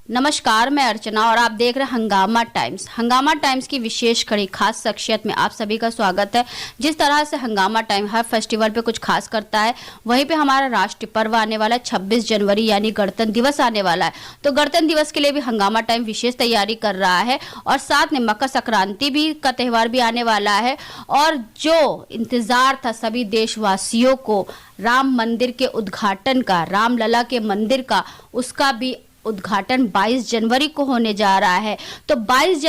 नमस्कार, मैं अर्चना और आप देख रहे हैं हंगामा टाइम्स। हंगामा टाइम्स की विशेष कड़ी खास शख्सियत में आप सभी का स्वागत है। जिस तरह से हंगामा टाइम हर फेस्टिवल पे कुछ खास करता है, वहीं पे हमारा राष्ट्रीय पर्व आने वाला है 26 जनवरी यानी गणतंत्र दिवस आने वाला है। तो गणतंत्र दिवस के लिए भी हंगामा टाइम विशेष तैयारी कर रहा है और साथ में मकर संक्रांति भी का त्यौहार भी आने वाला है। और जो इंतजार था सभी देशवासियों को राम मंदिर के उद्घाटन का, रामलला के मंदिर का, उसका भी उद्घाटन 22 जनवरी को होने जा रहा है। तो 22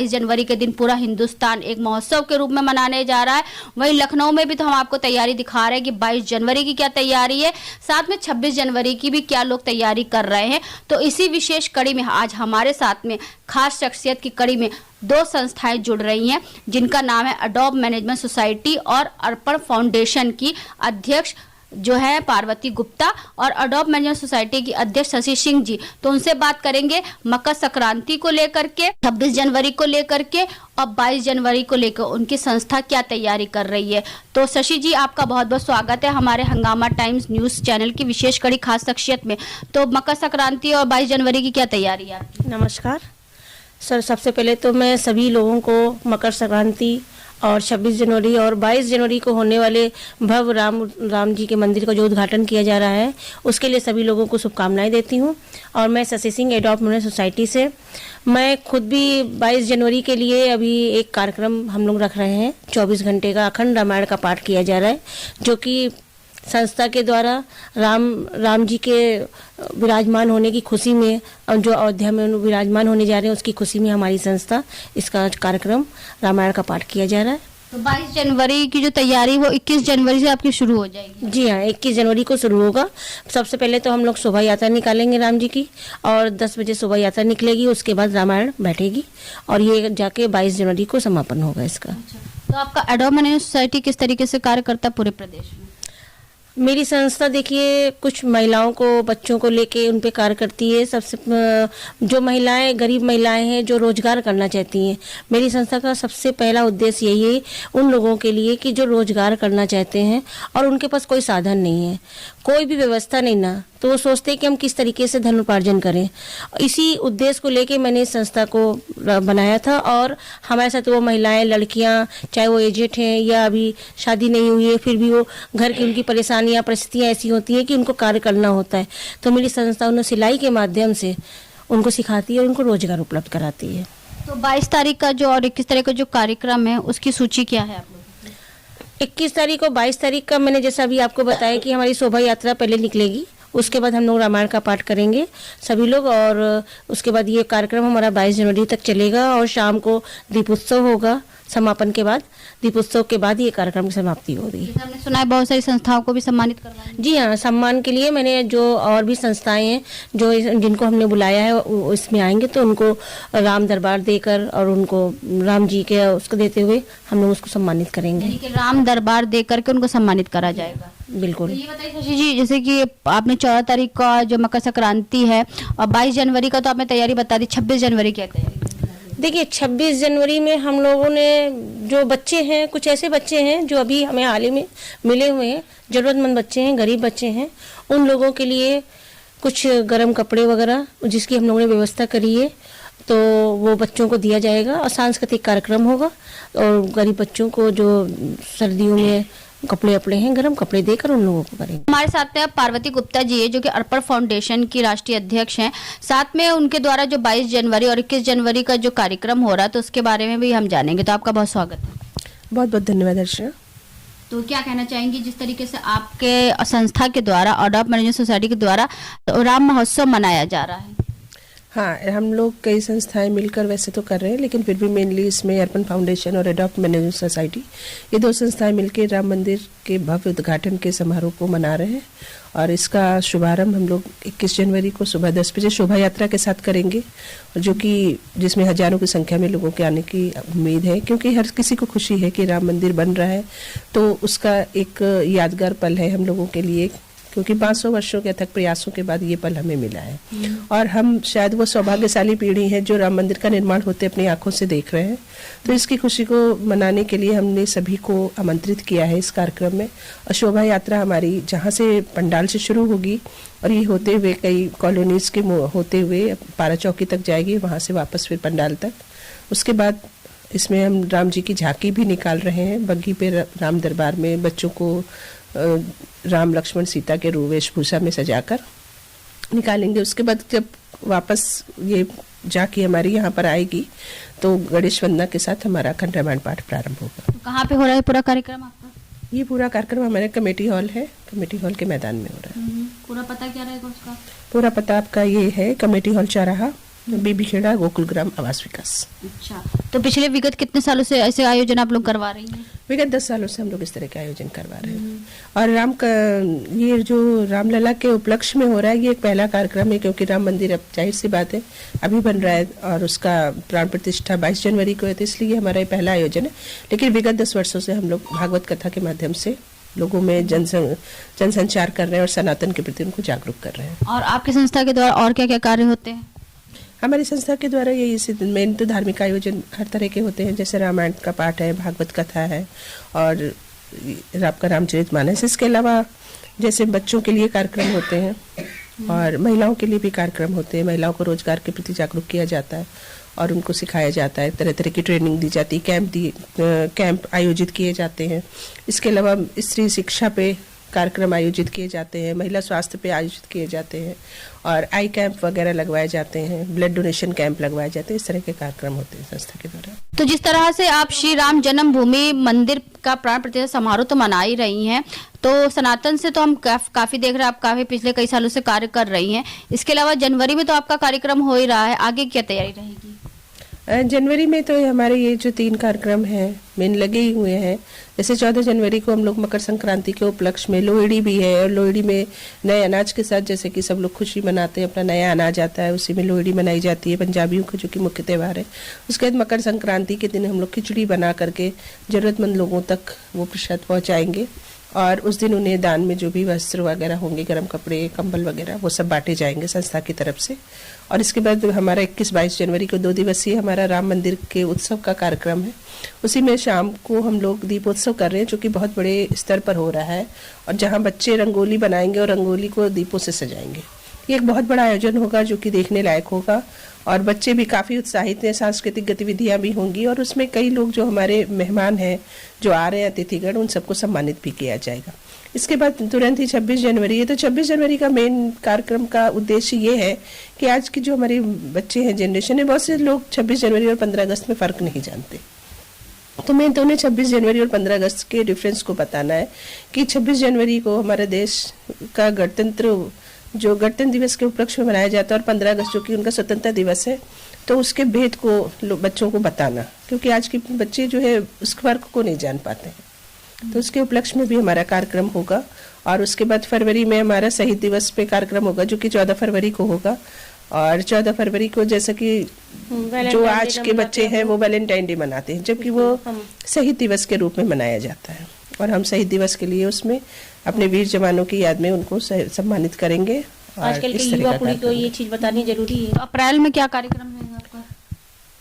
जनवरी के दिन पूरा हिंदुस्तान एक महोत्सव के रूप में मनाने जा रहा है। वहीं लखनऊ में भी तो हम आपको तैयारी दिखा रहे हैं कि 22 जनवरी की क्या तैयारी है, साथ में 26 जनवरी की भी क्या लोग तैयारी कर रहे हैं। तो इसी विशेष कड़ी में आज हमारे साथ में खास शख्सियत की कड़ी में दो संस्थाएं जुड़ रही हैं, जिनका नाम है अडोब मैनेजमेंट सोसाइटी और अर्पण फाउंडेशन की अध्यक्ष जो है पार्वती गुप्ता और अडोब मैनेजमेंट सोसाइटी की अध्यक्ष शशि सिंह जी। तो उनसे बात करेंगे मकर संक्रांति को लेकर के, 26 जनवरी को लेकर के और 22 जनवरी को लेकर उनकी संस्था क्या तैयारी कर रही है। तो शशि जी, आपका बहुत बहुत स्वागत है हमारे हंगामा टाइम्स न्यूज चैनल की विशेष कड़ी खास शख्सियत में। तो मकर संक्रांति और 22 जनवरी की क्या तैयारी है आपकी? नमस्कार सर, सबसे पहले तो मैं सभी लोगों को मकर संक्रांति और 26 जनवरी और 22 जनवरी को होने वाले भव्य राम जी के मंदिर का जो उद्घाटन किया जा रहा है, उसके लिए सभी लोगों को शुभकामनाएं देती हूं। और मैं Shashi Singh Adobe management society से, मैं खुद भी 22 जनवरी के लिए अभी एक कार्यक्रम हम लोग रख रहे हैं। 24 घंटे का अखंड रामायण का पाठ किया जा रहा है, जो कि संस्था के द्वारा राम जी के विराजमान होने की खुशी में, जो अयोध्या में विराजमान होने जा रहे हैं उसकी खुशी में हमारी संस्था इसका कार्यक्रम रामायण का पाठ किया जा रहा है। तो 22 जनवरी की जो तैयारी वो 21 जनवरी से आपकी शुरू हो जाएगी? जी हाँ, 21 जनवरी को शुरू होगा। सबसे पहले तो हम लोग शोभा यात्रा निकालेंगे राम जी की, और 10 बजे शोभा यात्रा निकलेगी, उसके बाद रामायण बैठेगी और ये जाके 22 जनवरी को समापन होगा इसका। तो आपका अडोब मैनेजमेंट सोसाइटी किस तरीके से कार्य करता है पूरे प्रदेश में? मेरी संस्था देखिए कुछ महिलाओं को, बच्चों को लेके उन पे कार्य करती है। सबसे जो महिलाएं, गरीब महिलाएं हैं जो रोजगार करना चाहती हैं, मेरी संस्था का सबसे पहला उद्देश्य यही है उन लोगों के लिए कि जो रोजगार करना चाहते हैं और उनके पास कोई साधन नहीं है, कोई भी व्यवस्था नहीं ना, तो वो सोचते हैं कि हम किस तरीके से धन उपार्जन करें। इसी उद्देश्य को लेके मैंने इस संस्था को बनाया था। और हमारे साथ वो महिलाएं, लड़कियां, चाहे वो एजेड हैं या अभी शादी नहीं हुई है, फिर भी वो घर की उनकी परेशानियां, परिस्थितियां ऐसी होती है कि उनको कार्य करना होता है, तो मेरी संस्था उन्हें सिलाई के माध्यम से उनको सिखाती है और उनको रोजगार उपलब्ध कराती है। तो 22 तारीख का जो और 21 तारीख का जो कार्यक्रम है उसकी सूची क्या है आप लोगों की? 21 तारीख को 22 तारीख का मैंने जैसा अभी आपको बताया कि हमारी शोभा यात्रा पहले निकलेगी, उसके बाद हम लोग रामायण का पाठ करेंगे सभी लोग, और उसके बाद ये कार्यक्रम हमारा 22 जनवरी तक चलेगा और शाम को दीपोत्सव होगा। समापन के बाद, दीपोत्सव के बाद ये कार्यक्रम की समाप्ति होगी। हमने सुना है बहुत सारी संस्थाओं को भी सम्मानित करवाएंगे। जी हाँ, सम्मान के लिए मैंने जो और भी संस्थाएं हैं जो जिनको हमने बुलाया है इसमें आएंगे, तो उनको राम दरबार देकर और उनको राम जी के उसको देते हुए हम लोग उसको सम्मानित करेंगे। राम दरबार देकर के उनको सम्मानित करा जाएगा। बिल्कुल। तो ये बताइए शशि जी, जैसे कि आपने 14 तारीख का जो मकर संक्रांति है और 22 जनवरी का तो आपने तैयारी बता दी, 26 जनवरी क्या तैयारी? देखिए 26 जनवरी में हम लोगों ने, जो बच्चे हैं, कुछ ऐसे बच्चे हैं जो अभी हमें हाल ही में मिले हुए हैं, ज़रूरतमंद बच्चे हैं, गरीब बच्चे हैं, उन लोगों के लिए कुछ गर्म कपड़े वगैरह जिसकी हम लोगों ने व्यवस्था करी है, तो वो बच्चों को दिया जाएगा और सांस्कृतिक कार्यक्रम होगा। और गरीब बच्चों को जो सर्दियों में कपड़े अपड़े हैं, गर्म कपड़े देकर उन लोगों को करेंगे। हमारे साथ में पार्वती गुप्ता जी है जो कि अर्पण फाउंडेशन की राष्ट्रीय अध्यक्ष हैं। साथ में उनके द्वारा जो 22 जनवरी और 21 जनवरी का जो कार्यक्रम हो रहा है तो उसके बारे में भी हम जानेंगे। तो आपका बहुत स्वागत है। बहुत बहुत धन्यवाद अर्चना। तो क्या कहना चाहेंगी, जिस तरीके से आपके संस्था के द्वारा, अडोब मैनेजमेंट सोसाइटी के द्वारा तो राम महोत्सव मनाया जा रहा है? हाँ, हम लोग कई संस्थाएं मिलकर वैसे तो कर रहे हैं, लेकिन फिर भी मेनली इसमें अर्पण फाउंडेशन और अडोब मैनेजमेंट सोसाइटी, ये दो संस्थाएं मिलकर राम मंदिर के भव्य उद्घाटन के समारोह को मना रहे हैं। और इसका शुभारंभ हम लोग 21 जनवरी को सुबह 10 बजे शोभा यात्रा के साथ करेंगे, और जो कि जिसमें हजारों की संख्या में लोगों के आने की उम्मीद है, क्योंकि हर किसी को खुशी है कि राम मंदिर बन रहा है, तो उसका एक यादगार पल है हम लोगों के लिए, क्योंकि 500 वर्षों के अथक प्रयासों के बाद ये पल हमें मिला है। और हम शायद वो सौभाग्यशाली पीढ़ी है जो राम मंदिर का निर्माण होते अपनी आंखों से देख रहे हैं। तो इसकी खुशी को मनाने के लिए हमने सभी को आमंत्रित किया है इस कार्यक्रम में। और शोभा यात्रा हमारी जहाँ से पंडाल से शुरू होगी और ये होते हुए कई कॉलोनीज के होते हुए पारा चौकी तक जाएगी, वहाँ से वापस फिर पंडाल तक। उसके बाद इसमें हम राम जी की झांकी भी निकाल रहे हैं। बग्घी पे राम दरबार में बच्चों को राम लक्ष्मण सीता के वेशभूषा में सजाकर निकालेंगे। उसके बाद जब वापस ये झांकी हमारी यहाँ पर आएगी तो गणेश वंदना के साथ हमारा अखंड रामायण पाठ प्रारंभ होगा। तो कहाँ पे हो रहा है पूरा कार्यक्रम आपका? ये पूरा कार्यक्रम हमारे कमेटी हॉल है, कमेटी हॉल के मैदान में हो रहा है। पूरा पता क्या रहेगा उसका? पूरा पता आपका ये है, कमेटी हॉल चौराहा, बीबी खेड़ा, गोकुल ग्राम आवास विकास। अच्छा, तो पिछले विगत कितने सालों से ऐसे आयोजन आप लोग करवा रही हैं? विगत 10 सालों से हम लोग इस तरह के आयोजन करवा रहे हैं। और ये जो रामलला के उपलक्ष्य में हो रहा है, ये एक पहला कार्यक्रम है, क्योंकि राम मंदिर अब जाहिर सी बात है अभी बन रहा है और उसका प्राण प्रतिष्ठा 22 जनवरी को है, तो इसलिए हमारा ये पहला आयोजन है। लेकिन विगत 10 वर्षों से हम लोग भागवत कथा के माध्यम से लोगों में जनसंचार कर रहे हैं और सनातन के प्रति उनको जागरूक कर रहे हैं। और आपकी संस्था के द्वारा और क्या क्या कार्य होते हैं? हमारी संस्था के द्वारा यही मेन तो धार्मिक आयोजन हर तरह के होते हैं, जैसे रामायण का पाठ है, भागवत कथा है और आपका रामचरितमानस। इसके अलावा जैसे बच्चों के लिए कार्यक्रम होते हैं और महिलाओं के लिए भी कार्यक्रम होते हैं। महिलाओं को रोजगार के प्रति जागरूक किया जाता है और उनको सिखाया जाता है, तरह तरह की ट्रेनिंग दी जाती है, कैंप आयोजित किए जाते हैं। इसके अलावा स्त्री शिक्षा पे कार्यक्रम आयोजित किए जाते हैं, महिला स्वास्थ्य पे आयोजित किए जाते हैं और आई कैंप वगैरह लगवाए जाते हैं, ब्लड डोनेशन कैंप लगवाए जाते हैं। इस तरह के कार्यक्रम होते हैं संस्था के द्वारा। तो जिस तरह से आप श्री राम जन्मभूमि मंदिर का प्राण प्रतिष्ठा समारोह तो मना ही रही हैं, तो सनातन से तो हम काफी देख रहे हैं, आप काफी पिछले कई सालों से कार्य कर रही हैं। इसके अलावा जनवरी में तो आपका कार्यक्रम हो ही रहा है, आगे क्या तैयारी रहेगी? जनवरी में तो हमारे ये जो 3 कार्यक्रम हैं मेन लगे ही हुए हैं। जैसे 14 जनवरी को हम लोग मकर संक्रांति के उपलक्ष्य में लोहड़ी भी है और लोहड़ी में नए अनाज के साथ, जैसे कि सब लोग खुशी मनाते हैं, अपना नया अनाज आता है, उसी में लोहड़ी मनाई जाती है पंजाबियों का, जो कि मुख्य त्यौहार है। उसके बाद मकर संक्रांति के दिन हम लोग खिचड़ी बना करके जरूरतमंद लोगों तक वो प्रसाद पहुँचाएंगे और उस दिन उन्हें दान में जो भी वस्त्र वगैरह होंगे, गर्म कपड़े, कंबल वगैरह, वो सब बांटे जाएंगे संस्था की तरफ से। और इसके बाद हमारा 21-22 जनवरी को 2 दिवसीय हमारा राम मंदिर के उत्सव का कार्यक्रम है। उसी में शाम को हम लोग दीपोत्सव कर रहे हैं, जो कि बहुत बड़े स्तर पर हो रहा है और जहाँ बच्चे रंगोली बनाएंगे और रंगोली को दीपों से सजाएंगे। ये एक बहुत बड़ा आयोजन होगा जो कि देखने लायक होगा और बच्चे भी काफ़ी उत्साहित हैं। सांस्कृतिक गतिविधियां भी होंगी और उसमें कई लोग जो हमारे मेहमान हैं, जो आ रहे हैं अतिथिगण, उन सबको सम्मानित भी किया जाएगा। इसके बाद तुरंत ही 26 जनवरी है, तो 26 जनवरी का मेन कार्यक्रम का उद्देश्य ये है कि आज की जो हमारे बच्चे हैं, जनरेशन है, बहुत से लोग 26 जनवरी और 15 अगस्त में फ़र्क नहीं जानते। तो मैं तो उन्हें 26 जनवरी और 15 अगस्त के डिफरेंस को बताना है कि 26 जनवरी को हमारे देश का गणतंत्र दिवस के उपलक्ष्य में मनाया जाता है और 15 अगस्त जो कि उनका स्वतंत्रता दिवस है, तो उसके भेद को बच्चों को बताना, क्योंकि आज के बच्चे जो है उस फर्क को नहीं जान पाते हैं। तो उसके उपलक्ष्य में भी हमारा कार्यक्रम होगा। और उसके बाद फरवरी में हमारा शहीद दिवस पे कार्यक्रम होगा, जो कि 14 फरवरी को होगा। और 14 फरवरी को जैसा कि जो आज के बच्चे हैं वो वैलेंटाइन डे मनाते हैं, जबकि वो शहीद दिवस के रूप में मनाया जाता है। और हम शहीद दिवस के लिए उसमें अपने वीर जवानों की याद में उनको सम्मानित करेंगे। आजकल के युवा पीढ़ी को ये चीज बतानी जरूरी है। तो अप्रैल में क्या कार्यक्रम रहेगा आपका?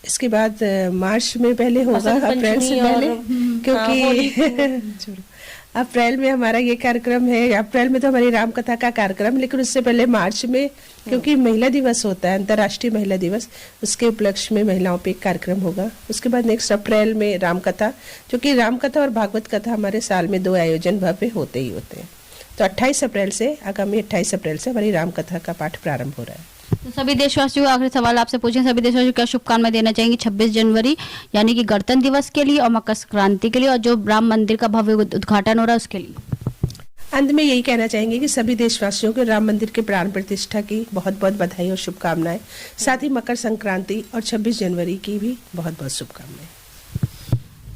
इसके बाद मार्च में पहले होगा, अप्रैल से पहले, क्योंकि अप्रैल में हमारा ये कार्यक्रम है। अप्रैल में तो हमारी राम कथा का कार्यक्रम, लेकिन उससे पहले मार्च में, क्योंकि महिला दिवस होता है, अंतर्राष्ट्रीय महिला दिवस, उसके उपलक्ष्य में महिलाओं पे एक कार्यक्रम होगा। उसके बाद नेक्स्ट अप्रैल में राम कथा, जो कि राम कथा और भागवत कथा हमारे साल में 2 आयोजन भव्य होते ही होते हैं। तो 28 अप्रैल से, आगामी 28 अप्रैल से हमारी राम कथा का पाठ प्रारंभ हो रहा है। तो सभी देशवासियों, आखिरी सवाल आपसे पूछें, सभी देशवासियों क्या शुभकामनाएं देना चाहेंगे 26 जनवरी यानी कि गणतंत्र दिवस के लिए और मकर संक्रांति के लिए, और जो राम मंदिर का भव्य उद्घाटन हो रहा है उसके लिए? अंत में यही कहना चाहेंगे कि सभी देशवासियों को राम मंदिर के प्राण प्रतिष्ठा की बहुत बहुत बधाई और शुभकामनाएं। साथ ही मकर संक्रांति और 26 जनवरी की भी बहुत बहुत शुभकामनाएं।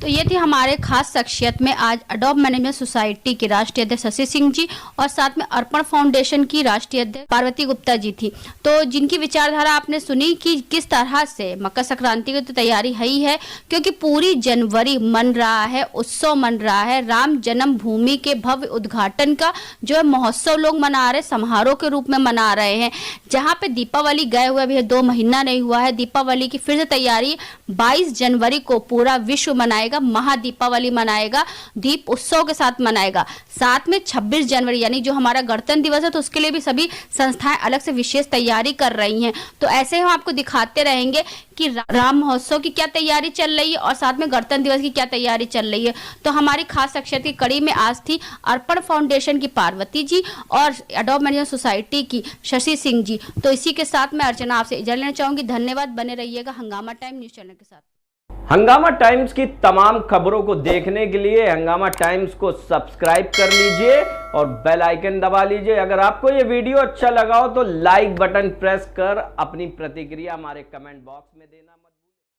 तो ये थी हमारे खास शख्सियत में आज अडोब मैनेजमेंट सोसाइटी के राष्ट्रीय अध्यक्ष शशि सिंह जी और साथ में अर्पण फाउंडेशन की राष्ट्रीय अध्यक्ष पार्वती गुप्ता जी थी। तो जिनकी विचारधारा आपने सुनी कि किस तरह से मकर संक्रांति की तो तैयारी ही है, क्योंकि पूरी जनवरी मन रहा है, उत्सव मन रहा है। राम जन्मभूमि के भव्य उद्घाटन का जो है महोत्सव लोग मना रहे, समारोह के रूप में मना रहे हैं। जहाँ पे दीपावली गए हुए अभी 2 महीना नहीं हुआ है, दीपावली की फिर से तैयारी 22 जनवरी को पूरा विश्व मनाएगा, महादीपावली मनाएगा, दीप उत्सव के साथ मनाएगा। साथ में 26 जनवरी यानी जो हमारा गणतंत्र दिवस है, तो उसके लिए भी सभी संस्थाएं अलग से विशेष तैयारी कर रही हैं। तो ऐसे हम आपको दिखाते रहेंगे कि राम महोत्सव की क्या तैयारी चल रही है और साथ में गणतंत्र दिवस की क्या तैयारी चल रही है। तो हमारी खास शख्सियत की कड़ी में आज थी अर्पण फाउंडेशन की पार्वती जी और अडोब मैनेजमेंट सोसाइटी की शशि सिंह जी। तो इसी के साथ मैं अर्चना आपसे इजाजत लेना चाहूंगी। धन्यवाद, बने रहिएगा हंगामा टाइम न्यूज चैनल के साथ। हंगामा टाइम्स की तमाम खबरों को देखने के लिए हंगामा टाइम्स को सब्सक्राइब कर लीजिए और बेल आइकन दबा लीजिए। अगर आपको ये वीडियो अच्छा लगा हो तो लाइक बटन प्रेस कर अपनी प्रतिक्रिया हमारे कमेंट बॉक्स में देना।